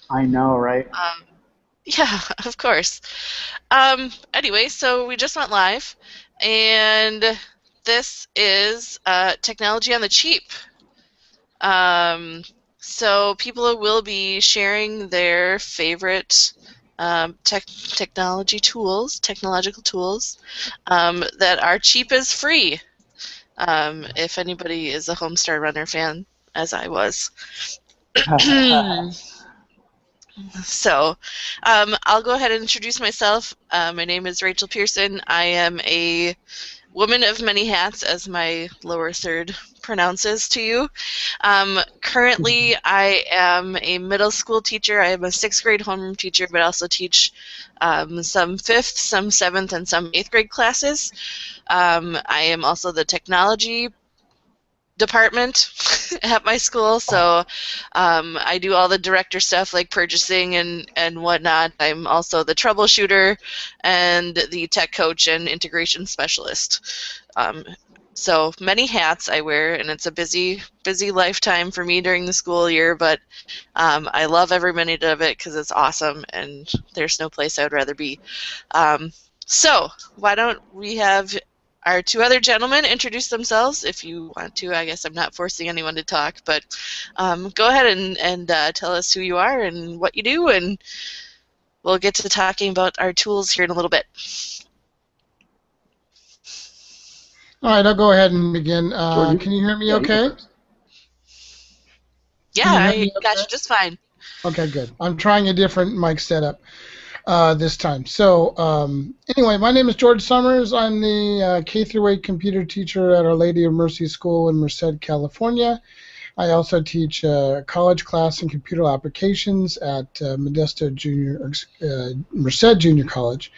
I know, right? Yeah, of course. Anyway, so we just went live, and this is technology on the cheap. Um, so people will be sharing their favorite technological tools that are cheap as free. If anybody is a Homestar Runner fan, as I was. So, I'll go ahead and introduce myself. My name is Rachel Pearson. I am a woman of many hats, as my lower third pronounces to you. Currently, I am a middle school teacher. I am a sixth grade homeroom teacher, but also teach some fifth, some seventh, and some eighth grade classes. I am also the technology department at my school, so I do all the director stuff like purchasing and whatnot. I'm also the troubleshooter and the tech coach and integration specialist. Um, so many hats I wear, and it's a busy lifetime for me during the school year, but I love every minute of it because it's awesome, and there's no place I would rather be. Um, so why don't we have our two other gentlemen introduce themselves if you want to. I guess I'm not forcing anyone to talk, but go ahead and tell us who you are and what you do, and we'll get to talking about our tools here in a little bit. All right, I'll go ahead and begin. George, Can you hear me yeah, you go okay? first. Yeah, Can you hear I me got okay? you just fine. Okay, good. I'm trying a different mic setup this time. So, anyway, my name is George Summers. I'm the K through 8 computer teacher at Our Lady of Mercy School in Merced, California. I also teach a college class in computer applications at Merced Junior College.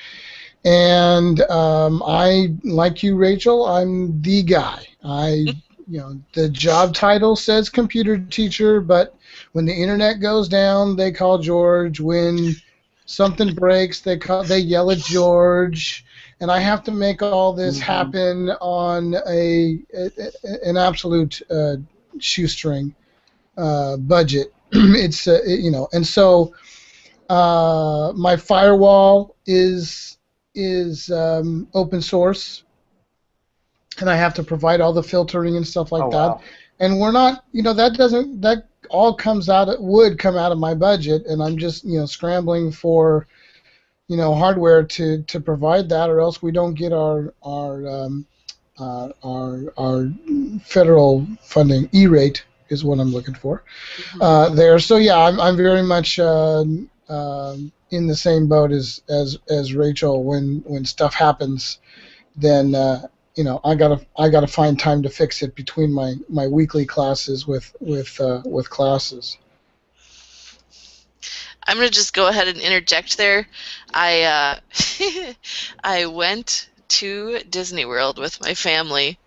And I, like you, Rachel, I'm the guy. The job title says computer teacher, but when the internet goes down, they call George. When something breaks, they yell at George, and I have to make all this Hmm. happen on an absolute shoestring budget. And so my firewall is open source, and I have to provide all the filtering and stuff Oh like that. wow. And we're not, that all would come out of my budget, and I'm just scrambling for hardware to provide that, or else we don't get our federal funding. E-rate is what I'm looking for Hmm. there. So yeah, I'm very much in the same boat as Rachel. When stuff happens, then I gotta find time to fix it between my weekly classes with classes. I'm gonna just go ahead and interject there. I I went to Disney World with my family,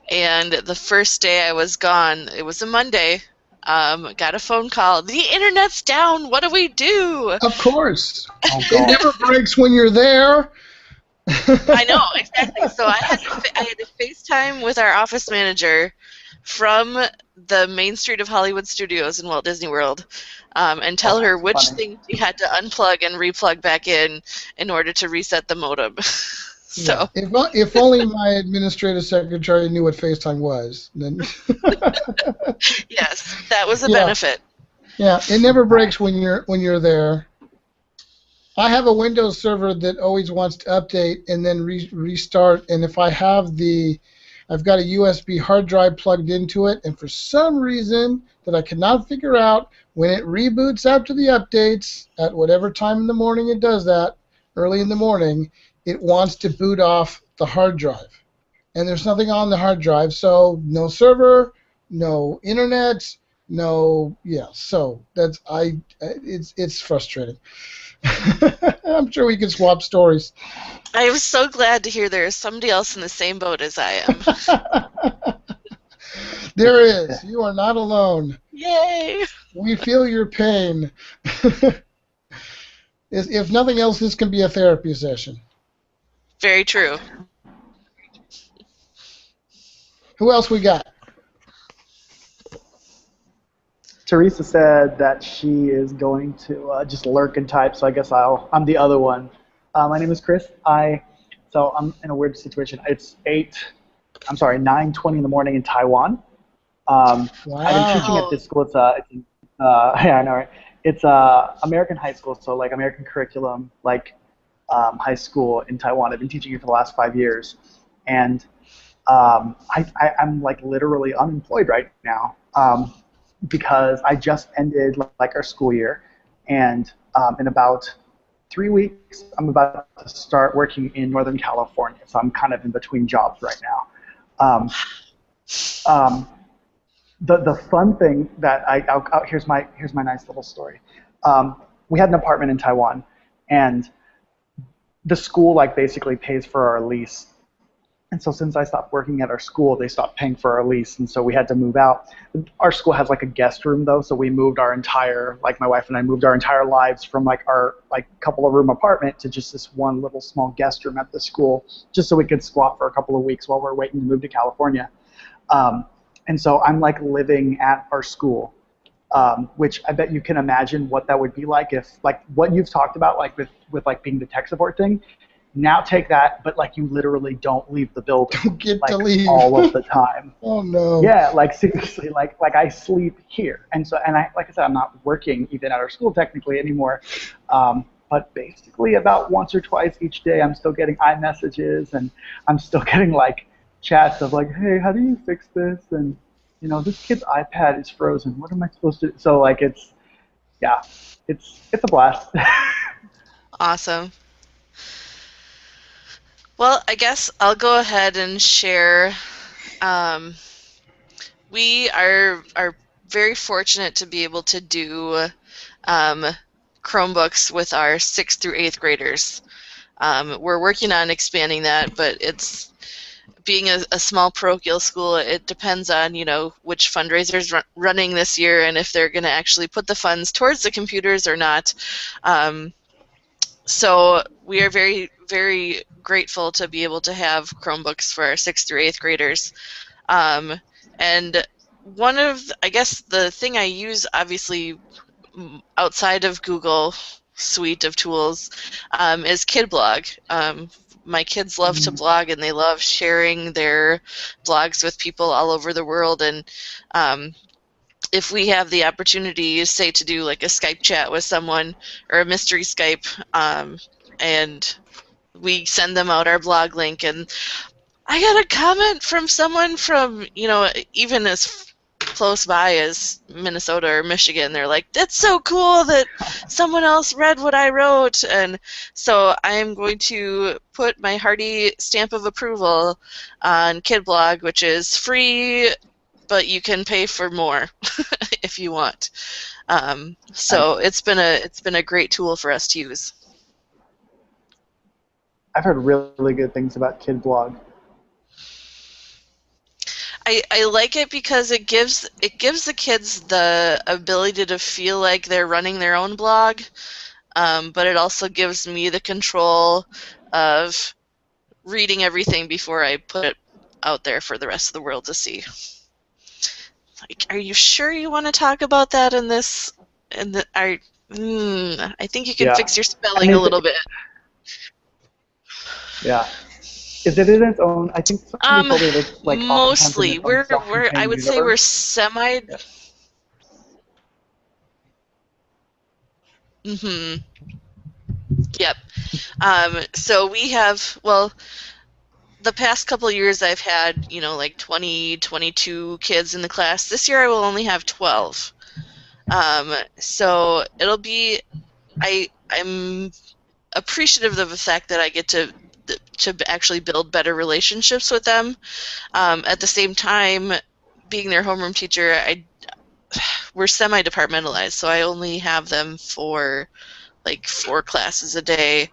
and the first day I was gone, it was a Monday. Got a phone call. The internet's down. What do we do? Of course, Oh it god. never breaks when you're there. I know exactly. So I had to FaceTime with our office manager from the Main Street of Hollywood Studios in Walt Disney World, and Oh, tell her that's which funny. thing she had to unplug and replug back in order to reset the modem. Yeah, So if only my administrative secretary knew what FaceTime was, then yes, that was a yeah, benefit. yeah, it never breaks Nice. when you're there. I have a Windows server that always wants to update and then restart. And if I've got a USB hard drive plugged into it, and for some reason that I cannot figure out, when it reboots after the updates, at whatever time in the morning it does that, early in the morning, it wants to boot off the hard drive. And there's nothing on the hard drive, so no server, no internet, no, yeah. So it's frustrating. I'm sure we could swap stories. I was so glad to hear there is somebody else in the same boat as I am. There is. You are not alone. Yay! We feel your pain. If nothing else, this can be a therapy session. Very true. Who else we got? Teresa said that she is going to just lurk and type, so I guess I'm the other one. My name is Chris. So I'm in a weird situation. It's 9:20 in the morning in Taiwan. I've been teaching Wow. at Wow. this school. Yeah, I know, right? It's American high school, so like American curriculum, like high school in Taiwan. I've been teaching it for the last 5 years, and I'm like literally unemployed right now because I just ended like our school year, and in about 3 weeks I'm about to start working in Northern California. So I'm kind of in between jobs right now. Um, um, the fun thing that here's my nice little story. We had an apartment in Taiwan, and the school like basically pays for our lease. And so since I stopped working at our school, they stopped paying for our lease, and so we had to move out. Our school has like a guest room though, so we moved our entire, like my wife and I moved our entire lives from like our like couple of room apartment to just this one little small guest room at the school, just so we could squat for a couple of weeks while we're waiting to move to California. Um, and so I'm like living at our school, which I bet you can imagine what that would be like if like what you've talked about, like with like being the tech support thing. Now take that, but like you literally don't leave the building Don't get like to leave. all of the time. Oh no. Yeah, like seriously, like I sleep here, and so and I like I said, I'm not working even at our school technically anymore. But basically, about once or twice each day, I'm still getting iMessages, and I'm still getting like chats of like, hey, how do you fix this? And this kid's iPad is frozen. What am I supposed to do? So like yeah, it's a blast. Awesome. Well, I guess I'll go ahead and share. Um, we are very fortunate to be able to do um, Chromebooks with our 6th through 8th graders. We're working on expanding that, but it's being a small parochial school. It depends on which fundraisers running this year and if they're going to actually put the funds towards the computers or not. So we are very, very grateful to be able to have Chromebooks for our 6th through 8th graders. And one of, I guess, the thing I use, obviously, outside of Google suite of tools, is KidBlog. My kids love to blog, and they love sharing their blogs with people all over the world. And if we have the opportunity, say, to do like a Skype chat with someone or a mystery Skype, and we send them out our blog link, and I got a comment from someone from, even as close by as Minnesota or Michigan. They're like, that's so cool that someone else read what I wrote. And so I'm going to put my hearty stamp of approval on KidBlog, which is free, but you can pay for more if you want. So it's been a great tool for us to use. I've heard really good things about KidBlog. I like it because it gives the kids the ability to feel like they're running their own blog, but it also gives me the control of reading everything before I put it out there for the rest of the world to see. Like, are you sure you want to talk about that in this? I think you can fix your spelling a little bit. Yeah. Is it in its own? I think somebody told me that it's like mostly in its own I would say we're semi. Yeah. Yep. So we have, well, the past couple of years I've had, like 20, 22 kids in the class. This year I will only have 12. So it'll be, I'm appreciative of the fact that I get to actually build better relationships with them. At the same time, being their homeroom teacher, we're semi-departmentalized, so I only have them for like 4 classes a day,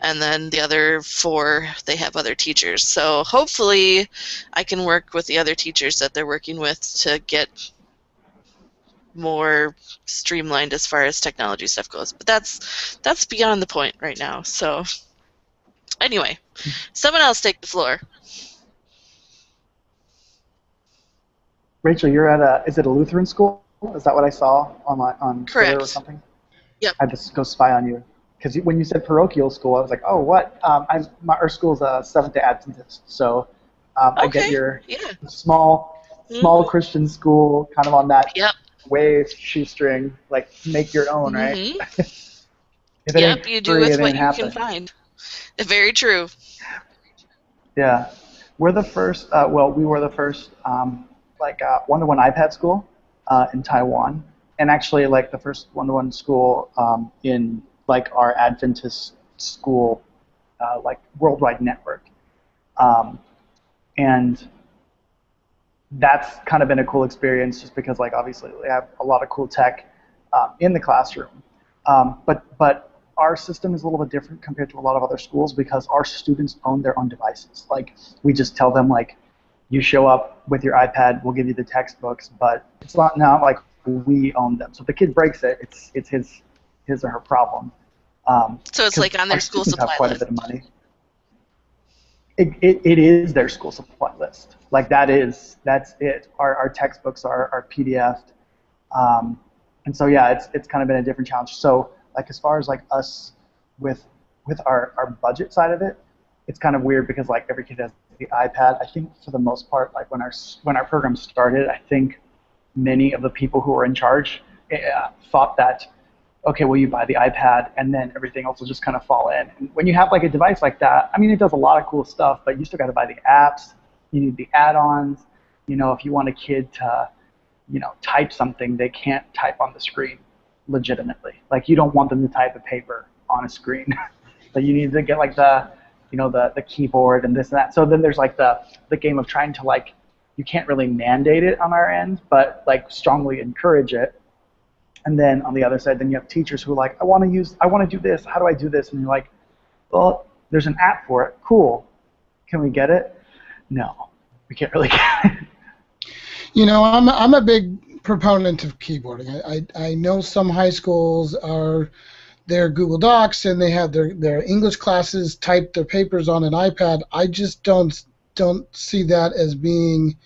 and then the other 4, they have other teachers. So hopefully I can work with the other teachers that they're working with to get more streamlined as far as technology stuff goes. But that's beyond the point right now. So anyway, someone else take the floor. Rachel, you're at is it a Lutheran school? Is that what I saw on Twitter or Correct. something? Yep. I had to go spy on you because when you said parochial school, I was like, oh, what? Our school's a Seventh-day Adventist, so I get Okay. your Yeah. small Mhm. Christian school, kind of on that Yep. wave shoestring, like make your own, right? Mhm. If it ain't Yep. You do free, with it what ain't you can happening. find. Very true. Yeah, we're the first. Well, we were the first, one-to-one iPad school in Taiwan, and actually like the first one-to-one school in like our Adventist school, like worldwide network. Um, and that's kind of been a cool experience, just because like obviously we have a lot of cool tech in the classroom. But our system is a little bit different compared to a lot of other schools because our students own their own devices. Like we just tell them like, you show up with your iPad, we'll give you the textbooks, but it's not now like we own them. So if the kid breaks it, it's his or her problem. So it's Because like on our their school students have supply quite a list. bit of money. It is their school supply list. Like that's it. Our textbooks are PDF'd. And so yeah, it's kind of been a different challenge. So like as far as like us with our budget side of it, it's kind of weird because like every kid has the iPad. I think for the most part, like when our program started, I think many of the people who were in charge thought that, okay, well, you buy the iPad and then everything else will just kind of fall in. And when you have like a device like that, I mean, it does a lot of cool stuff, but you still got to buy the apps. You need the add-ons. If you want a kid to, type something, they can't type on the screen legitimately. Like you don't want them to type a paper on a screen. So you need to get like the keyboard and this and that. So then there's like the game of trying to like, you can't really mandate it on our end, but like strongly encourage it. And then on the other side, then you have teachers who are like, I want to do this. How do I do this? And you're like, well, there's an app for it. Cool. Can we get it? No, we can't really get it. I'm a big proponent of keyboarding. I know some high schools are their Google Docs and they have their English classes type their papers on an iPad. I just don't see that as being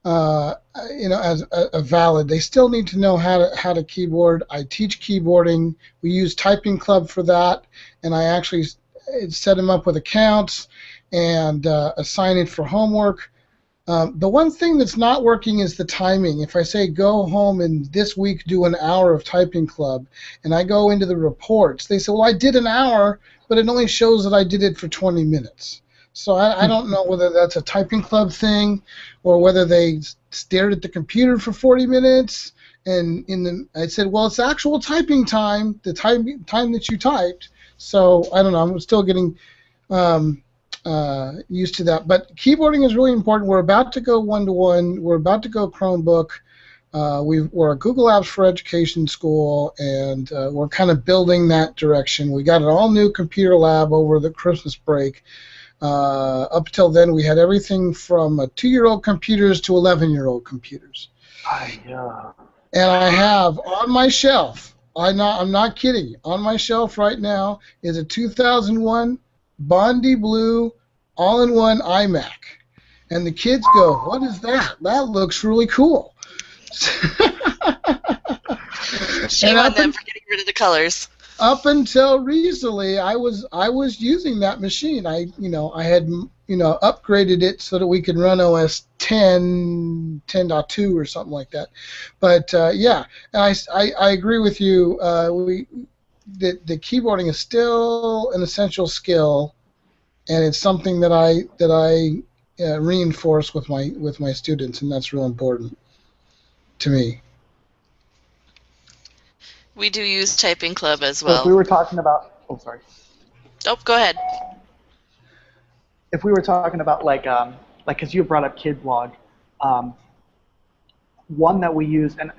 as a valid. They still need to know how to keyboard. I teach keyboarding. We use Typing Club for that, and I actually set them up with accounts and assign it for homework. The one thing that's not working is the timing. If I say go home and this week do an hour of Typing Club, and I go into the reports, they say, well, I did an hour, but it only shows that I did it for 20 minutes. So I don't know whether that's a Typing Club thing or whether they stared at the computer for 40 minutes. And I said, well, it's actual typing time, the time that you typed. So I don't know. I'm still getting used to that. But keyboarding is really important. We're about to go one-to-one. We're about to go Chromebook. We're a Google Apps for Education school, and we're kind of building that direction. We got an all-new computer lab over the Christmas break. Up till then, we had everything from 2-year-old computers to 11-year-old computers. Yeah. And I have on my shelf, I'm not kidding, on my shelf right now is a 2001 Bondi Blue all-in-one iMac. And the kids go, what is that? That looks really cool. Shame on them for getting rid of the colors. Up until recently, I was using that machine. I had upgraded it so that we could run OS 10.2 or something like that. But yeah, and I agree with you. The keyboarding is still an essential skill, and it's something that I reinforce with my students, and that's real important to me. We do use Typing Club as So if we well. were talking about, oh, sorry. Oh, go ahead. If we were talking about because you brought up KidBlog, one that we use, and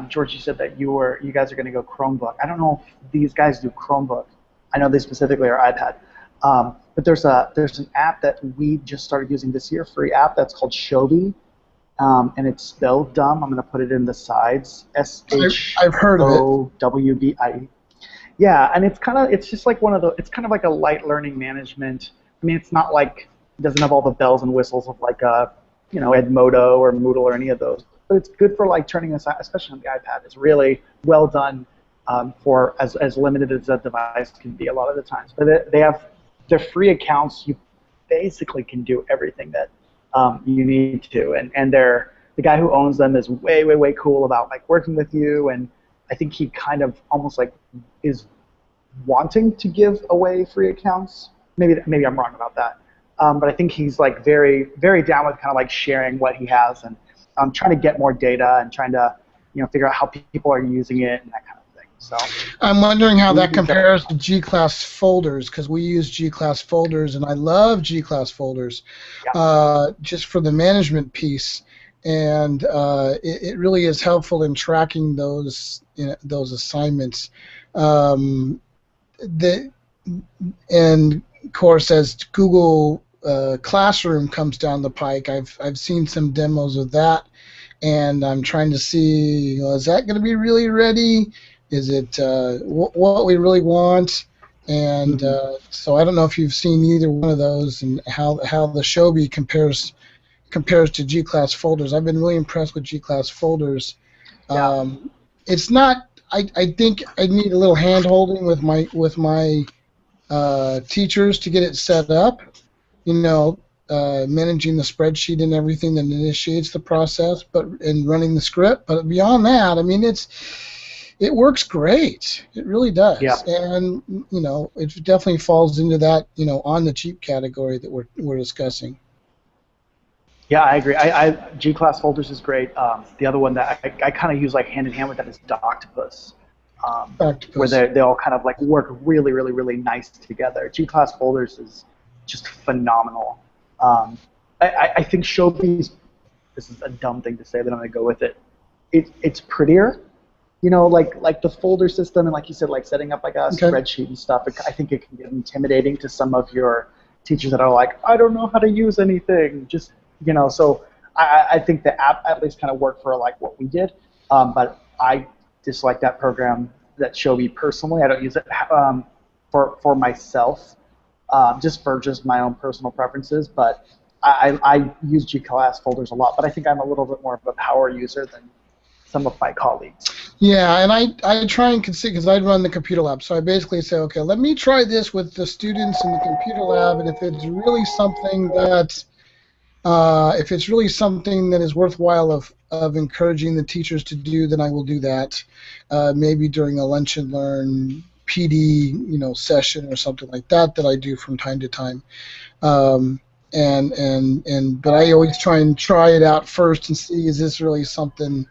George, you said that you guys are going to go Chromebook. I don't know if these guys do Chromebook. I know they specifically are iPad. But there's an app that we just started using this year, free app that's called Showbie, and it's spelled dumb. I'm going to put it in the sides. I've heard of it. SHOWBIE. Yeah, and it's just like it's kind of like a light learning management. I mean, it doesn't have all the bells and whistles of like Edmodo or Moodle or any of those. but it's good for like turning this, especially on the iPad. It's really well done for as limited as that device can be a lot of the times. But they have their free accounts. You basically can do everything that you need to, and the guy who owns them is way cool about like working with you, and I think he kind of almost like is wanting to give away free accounts. Maybe I'm wrong about that, but I think he's like very down with kind of like sharing what he has and trying to get more data and trying to figure out how people are using it and that kind of thing. So I'm wondering how that compares to G-Class folders, because we use G-Class folders, and I love G-Class folders just for the management piece. And it really is helpful in tracking those assignments. And of course, as Google Classroom comes down the pike, I've seen some demos of that, and I'm trying to see, is that going to be really ready? Is it what we really want? And so I don't know if you've seen either one of those and how the Shobi compares to G-Class folders. I've been really impressed with G-Class folders. It's not. I think I need a little hand-holding with my teachers to get it set up. Managing the spreadsheet and everything that initiates the process, and running the script. But beyond that, I mean, it works great. It really does. Yeah. And it definitely falls into that on the cheap category that we're discussing. Yeah, I agree. G-Class folders is great. The other one that I kind of use like hand in hand with that is Doctopus, where they all kind of like work really nice together. G-Class folders is just phenomenal. I think Shobi's, this is a dumb thing to say, but I'm gonna go with it. It's prettier, like the folder system, and like you said, like setting up like a spreadsheet and stuff. I think it can get intimidating to some of your teachers that are like, I don't know how to use anything. So I think the app at least kind of worked for like what we did, but I dislike that program, that Shobi personally. I don't use it for myself, just for my own personal preferences. But I use G-Class folders a lot, but I think I'm a little bit more of a power user than some of my colleagues. Yeah, and I try and consider, because I run the computer lab, so I basically say, okay, let me try this with the students in the computer lab, and if it's really something that is worthwhile of encouraging the teachers to do, then I will do that. Maybe during a lunch and learn PD, session or something like that I do from time to time. But I always try it out first and see, is this really something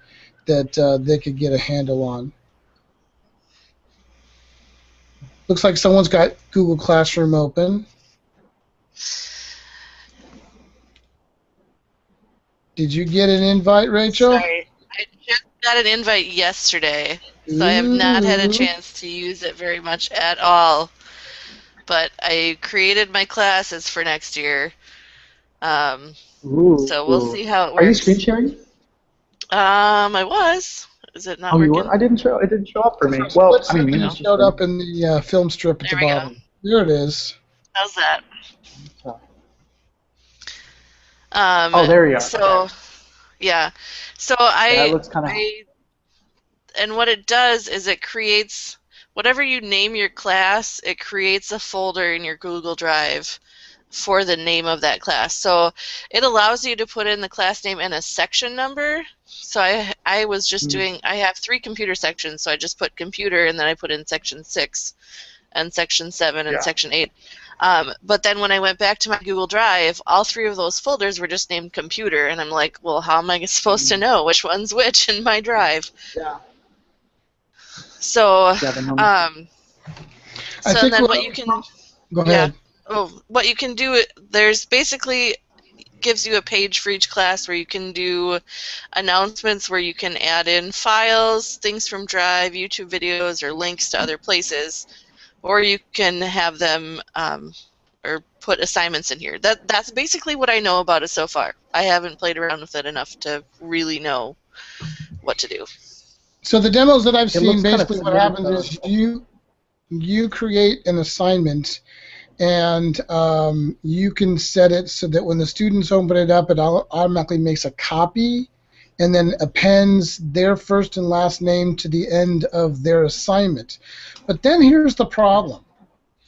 that they could get a handle on. Looks like someone's got Google Classroom open. Did you get an invite, Rachel? Sorry, I just got an invite yesterday, so I have not had a chance to use it very much at all. But I created my classes for next year, so we'll see how it works. Are you screen sharing? I was. Is it not working? working? It didn't show up for me. Well, I mean, it showed up in the film strip at the bottom. There it is. How's that? There you are. So, okay. Yeah. So it looks kind of. And what it does is it creates whatever you name your class. It creates a folder in your Google Drive for the name of that class. So it allows you to put in the class name and a section number. So I was just doing. I have 3 computer sections, so I just put computer, and then I put in section 6, and section 7, and section 8. But then when I went back to my Google Drive, all 3 of those folders were just named computer, and I'm like, well, how am I supposed to know which one's which in my drive? Yeah. So, what you can. Go ahead. What you can do, there's basically gives you a page for each class where you can do announcements, where you can add in files, things from Drive, YouTube videos, or links to other places. Or you can have them or put assignments in here. That's basically what I know about it so far. I haven't played around with it enough to really know what to do. So the demos that I've seen, basically what happens is you create an assignment, and you can set it so that when the students open it up, it automatically makes a copy, and then appends their first and last name to the end of their assignment. But then here's the problem.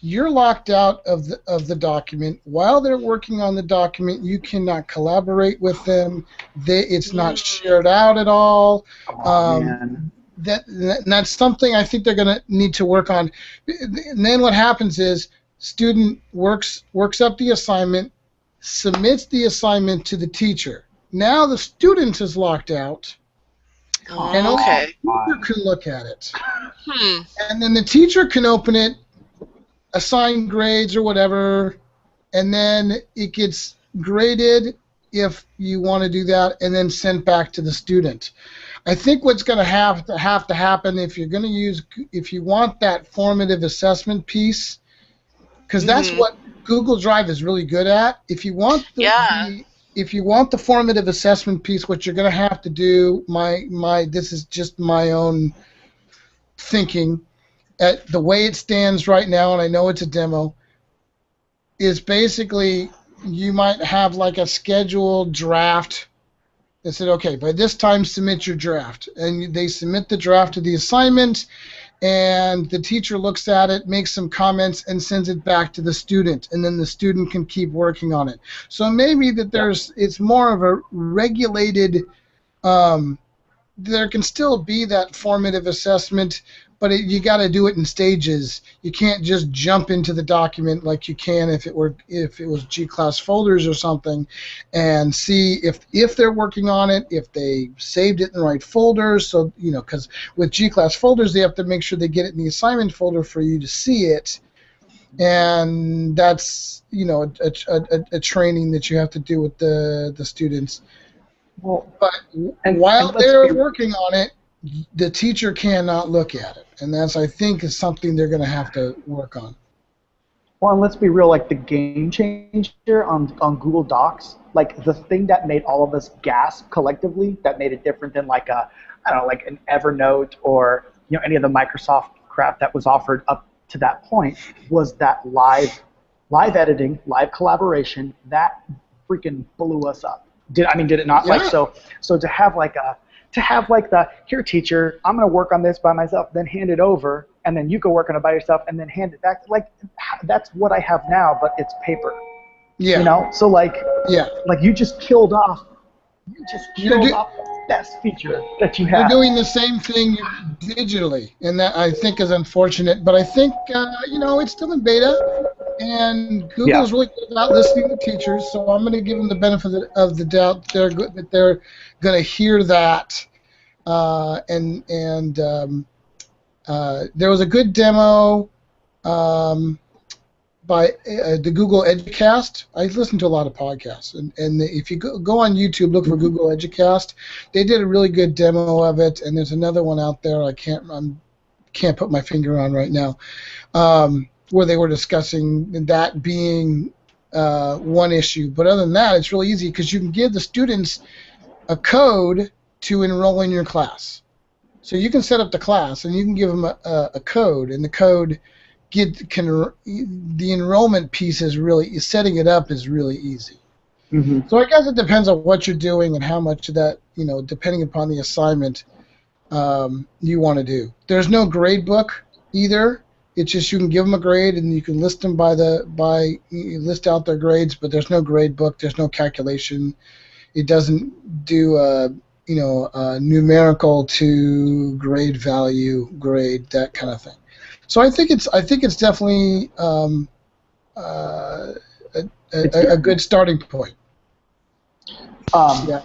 You're locked out of the document. While they're working on the document, you cannot collaborate with them. It's not shared out at all. Oh, man. That's something I think they're going to need to work on. And then what happens is student works up the assignment, submits the assignment to the teacher. Now the student is locked out, and only the teacher can look at it. And then the teacher can open it, assign grades or whatever, and then it gets graded if you want to do that, and then sent back to the student. I think what's going to have to happen if you want that formative assessment piece, because that's what Google Drive is really good at. If you want the formative assessment piece, what you're going to have to do, this is just my own thinking, at the way it stands right now, and I know it's a demo, is basically you might have like a scheduled draft that said, okay, by this time submit your draft. And they submit the draft of the assignment, and the teacher looks at it, makes some comments, and sends it back to the student, and then the student can keep working on it. So maybe that it's more of a regulated, there can still be that formative assessment, but you got to do it in stages. You can't just jump into the document like you can if it was G-class folders or something, and see if they're working on it, if they saved it in the right folders. So because with G-class folders, they have to make sure they get it in the assignment folder for you to see it, and that's a training that you have to do with the students. Well, but while they're working on it, the teacher cannot look at it, and that's, I think, is something they're going to have to work on. Well, and let's be real, like the game changer on Google Docs, like the thing that made all of us gasp collectively, that made it different than like like an Evernote or any of the Microsoft crap that was offered up to that point, was that live editing, live collaboration. That freaking blew us up. Did it not? Yeah. Like so to have like the, here teacher, I'm going to work on this by myself, then hand it over, and then you go work on it by yourself, and then hand it back. Like, that's what I have now, but it's paper. Yeah. So like you just killed off the best feature that you have. You're doing the same thing digitally, and that I think is unfortunate. But I think it's still in beta, and Google's really good about listening to teachers. So I'm going to give them the benefit of the doubt that they're going to hear that. And there was a good demo by the Google Educast. I listen to a lot of podcasts, and if you go on YouTube, look for Google Educast. They did a really good demo of it, and there's another one out there I can't put my finger on right now, where they were discussing that being one issue. But other than that, it's really easy because you can give the students a code to enroll in your class. So you can set up the class, and you can give them a code, and the code the enrollment piece setting it up is really easy. Mm-hmm. So I guess it depends on what you're doing and how much of that, depending upon the assignment, you want to do. There's no grade book either. It's just you can give them a grade and you can list them list out their grades, but there's no grade book. There's no calculation. It doesn't do numerical to grade value, that kind of thing. So I think it's definitely a good starting point. I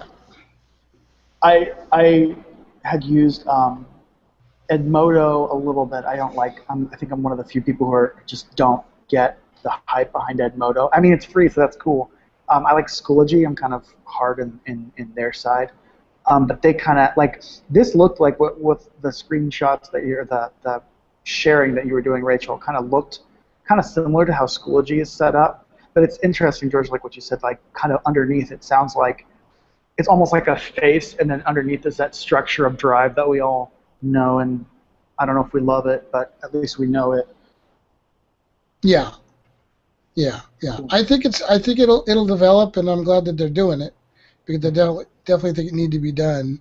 had used Edmodo a little bit. I think I'm one of the few people who just don't get the hype behind Edmodo. I mean, it's free, so that's cool. I like Schoology. I'm kind of hard in their side. But they kind of this looked like what with the screenshots that the sharing that you were doing, Rachel, kind of looked kind of similar to how Schoology is set up. But it's interesting, George, like what you said, like kind of underneath it sounds like it's almost like a face, and then underneath is that structure of Drive that we all know, and I don't know if we love it, but at least we know it. Yeah. I think it'll develop, and I'm glad that they're doing it, because I definitely think it need to be done.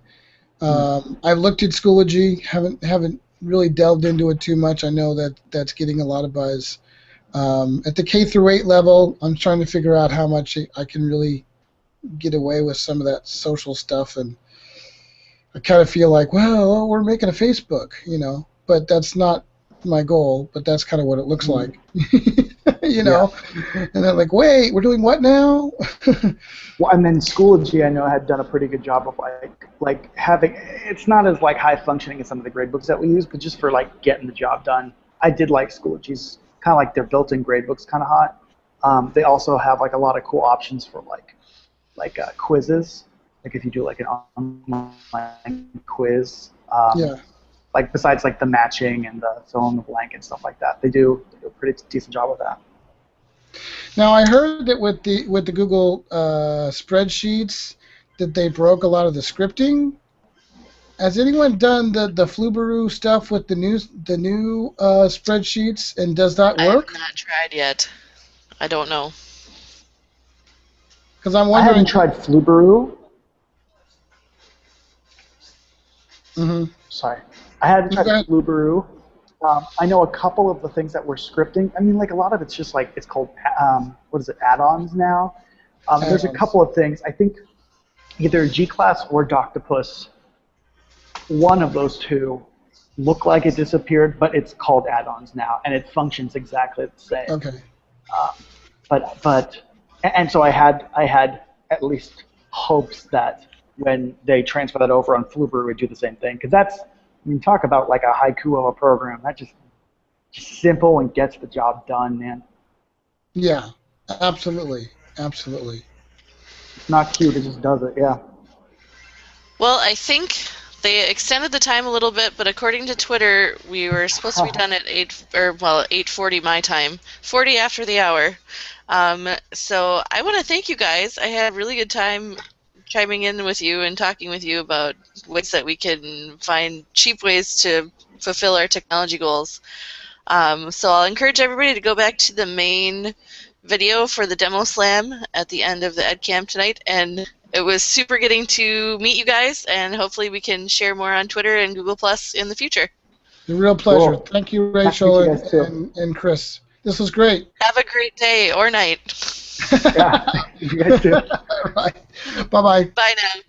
I've looked at Schoology, haven't really delved into it too much. I know that's getting a lot of buzz. At the K through 8 level, I'm trying to figure out how much I can really get away with some of that social stuff, and I kind of feel like, well, we're making a Facebook, but that's not my goal, but that's kind of what it looks like, Yeah. and then like, wait, we're doing what now? Well, and then Schoology, I know, had done a pretty good job of like having. It's not as like high functioning as some of the grade books that we use, but just for like getting the job done, I did like Schoology's kind of like their built-in grade books kind of hot. They also have like a lot of cool options for like quizzes. Like if you do like an online quiz, Yeah. like besides like the matching and the fill in the blank and stuff like that, they do a pretty decent job with that. Now I heard that with the Google spreadsheets that they broke a lot of the scripting. Has anyone done the Flubaroo stuff with the new spreadsheets, and does that I have work? not tried yet. I don't know. Because I'm I wondering. haven't tried Flubaroo. Sorry, I hadn't tried Okay. Flubaroo. I know a couple of the things that we're scripting. I mean, like a lot of it's just like it's called what is it, add-ons now. There's a Add-ons. couple of things. I think either G-Class or Doctopus, one of those two, look like it disappeared, but it's called add-ons now, and it functions exactly the same. Okay. And so I had at least hopes that when they transfer that over on Fluber, would do the same thing, because that's, I mean, talk about like a haiku of a program. That just simple and gets the job done, man. Yeah. Absolutely. Absolutely. It's not cute, it just does it. Yeah. Well, I think they extended the time a little bit, but according to Twitter, we were supposed to be done at 8:40 my time, 40 after the hour. So I want to thank you guys. I had a really good time chiming in with you and talking with you about ways that we can find cheap ways to fulfill our technology goals. So I'll encourage everybody to go back to the main video for the demo slam at the end of the EdCamp tonight, and it was super getting to meet you guys, and hopefully we can share more on Twitter and Google Plus in the future. A real pleasure. Cool. Thank you, Nice to Rachel meet you guys, too. and Chris. This was great. Have a great day or night. Yeah. You guys too. All right. Bye-bye. Bye now.